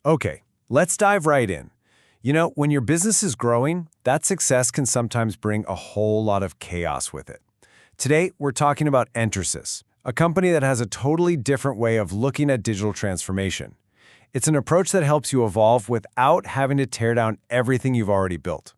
Okay, let's dive right in. When your business is growing, that success can sometimes bring a whole lot of chaos with it. Today, we're talking about Entersys, a company that has a totally different way of looking at digital transformation. It's an approach that helps you evolve without having to tear down everything you've already built.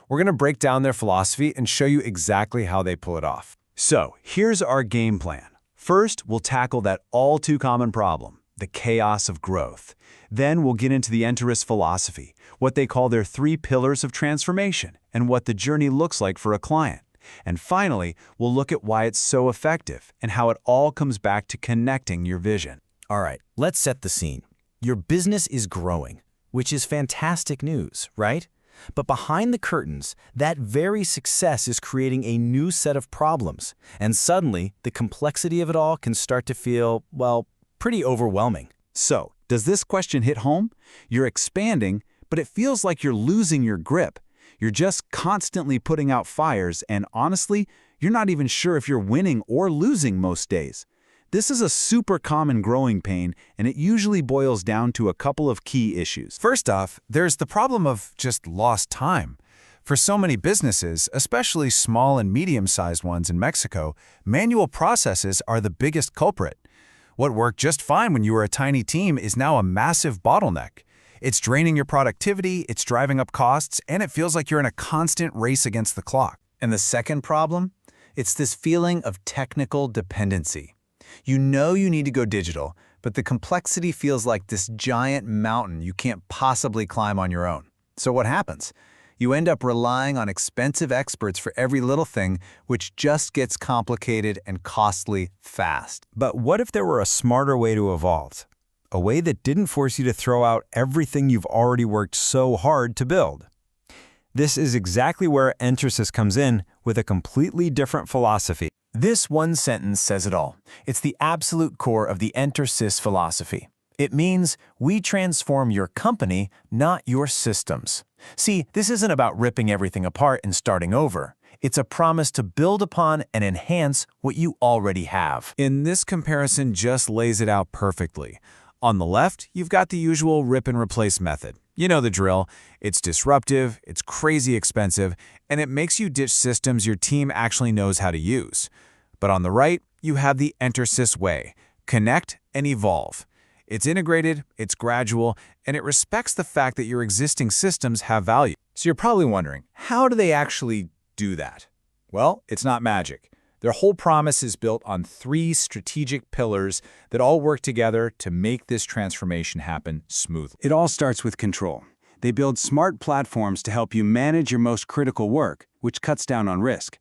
We're going to break down their philosophy and show you exactly how they pull it off. So, here's our game plan. First, we'll tackle that all-too-common problem, the chaos of growth. Then we'll get into the Entersys philosophy, what they call their 3 pillars of transformation, and what the journey looks like for a client. And finally, we'll look at why it's so effective and how it all comes back to connecting your vision. All right, let's set the scene. Your business is growing, which is fantastic news, right? But behind the curtains, that very success is creating a new set of problems. And suddenly, the complexity of it all can start to feel, well, pretty overwhelming. So, does this question hit home? You're expanding, but it feels like you're losing your grip. You're just constantly putting out fires, and honestly, you're not even sure if you're winning or losing most days. This is a super common growing pain, and it usually boils down to a couple of key issues. First off, there's the problem of just lost time. For so many businesses, especially small and medium-sized ones in Mexico, manual processes are the biggest culprit. What worked just fine when you were a tiny team is now a massive bottleneck. It's draining your productivity, it's driving up costs, and it feels like you're in a constant race against the clock. And the second problem? It's this feeling of technical dependency. You know you need to go digital, but the complexity feels like this giant mountain you can't possibly climb on your own. So what happens? You end up relying on expensive experts for every little thing, which just gets complicated and costly fast. But what if there were a smarter way to evolve? A way that didn't force you to throw out everything you've already worked so hard to build? This is exactly where Entersys comes in with a completely different philosophy. This one sentence says it all. It's the absolute core of the Entersys philosophy. It means we transform your company, not your systems. See, this isn't about ripping everything apart and starting over. It's a promise to build upon and enhance what you already have. And this comparison just lays it out perfectly. On the left, you've got the usual rip and replace method. You know the drill. It's disruptive, it's crazy expensive, and it makes you ditch systems your team actually knows how to use. But on the right, you have the Entersys way. Connect and evolve. It's integrated, it's gradual, and it respects the fact that your existing systems have value. So you're probably wondering, how do they actually do that? Well, it's not magic. Their whole promise is built on 3 strategic pillars that all work together to make this transformation happen smoothly. It all starts with control. They build smart platforms to help you manage your most critical work, which cuts down on risk.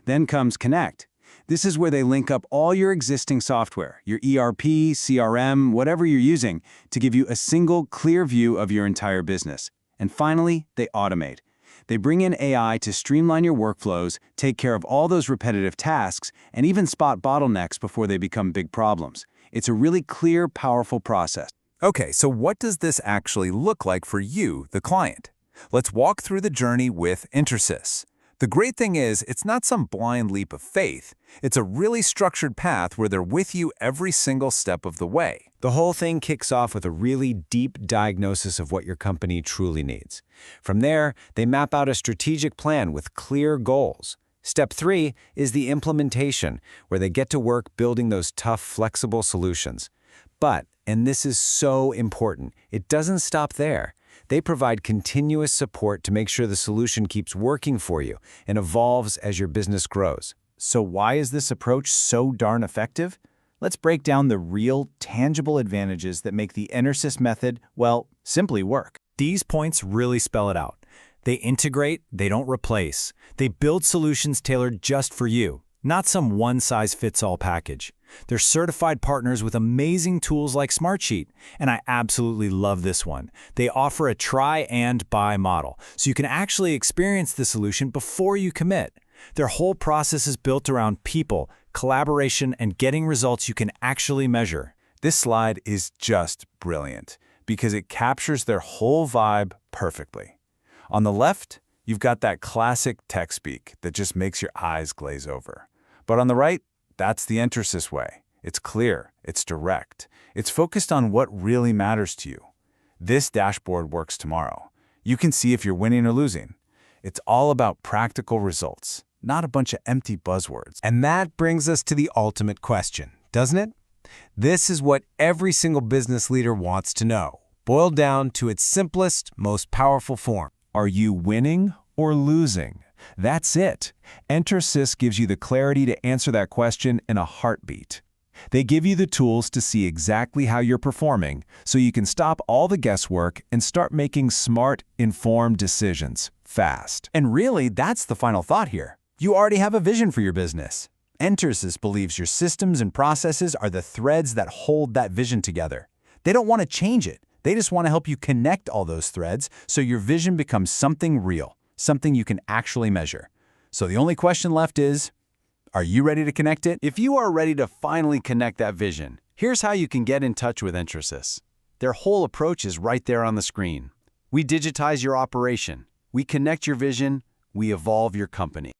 Then comes Connect. This is where they link up all your existing software, your ERP, CRM, whatever you're using, to give you a single, clear view of your entire business. And finally, they automate. They bring in AI to streamline your workflows, take care of all those repetitive tasks, and even spot bottlenecks before they become big problems. It's a really clear, powerful process. Okay, so what does this actually look like for you, the client? Let's walk through the journey with Entersys. The great thing is, it's not some blind leap of faith. It's a really structured path where they're with you every single step of the way. The whole thing kicks off with a really deep diagnosis of what your company truly needs. From there, they map out a strategic plan with clear goals. Step 3 is the implementation, where they get to work building those tough, flexible solutions. But, and this is so important, it doesn't stop there. They provide continuous support to make sure the solution keeps working for you and evolves as your business grows. So why is this approach so darn effective? Let's break down the real, tangible advantages that make the Entersys method, well, simply work. These points really spell it out. They integrate, they don't replace. They build solutions tailored just for you, not some one-size-fits-all package. They're certified partners with amazing tools like Smartsheet, and I absolutely love this one. They offer a try and buy model, so you can actually experience the solution before you commit. Their whole process is built around people, collaboration, and getting results you can actually measure. This slide is just brilliant because it captures their whole vibe perfectly. On the left, you've got that classic tech speak that just makes your eyes glaze over. But on the right, that's the Entersys way. It's clear, it's direct, it's focused on what really matters to you. This dashboard works tomorrow. You can see if you're winning or losing. It's all about practical results, not a bunch of empty buzzwords. And that brings us to the ultimate question, doesn't it? This is what every single business leader wants to know, boiled down to its simplest, most powerful form. Are you winning or losing? That's it. Entersys gives you the clarity to answer that question in a heartbeat. They give you the tools to see exactly how you're performing so you can stop all the guesswork and start making smart, informed decisions fast. And really, that's the final thought here. You already have a vision for your business. Entersys believes your systems and processes are the threads that hold that vision together. They don't want to change it. They just want to help you connect all those threads so your vision becomes something real, something you can actually measure. So the only question left is, are you ready to connect it? If you are ready to finally connect that vision, here's how you can get in touch with Entersys. Their whole approach is right there on the screen. We digitize your operation. We connect your vision. We evolve your company.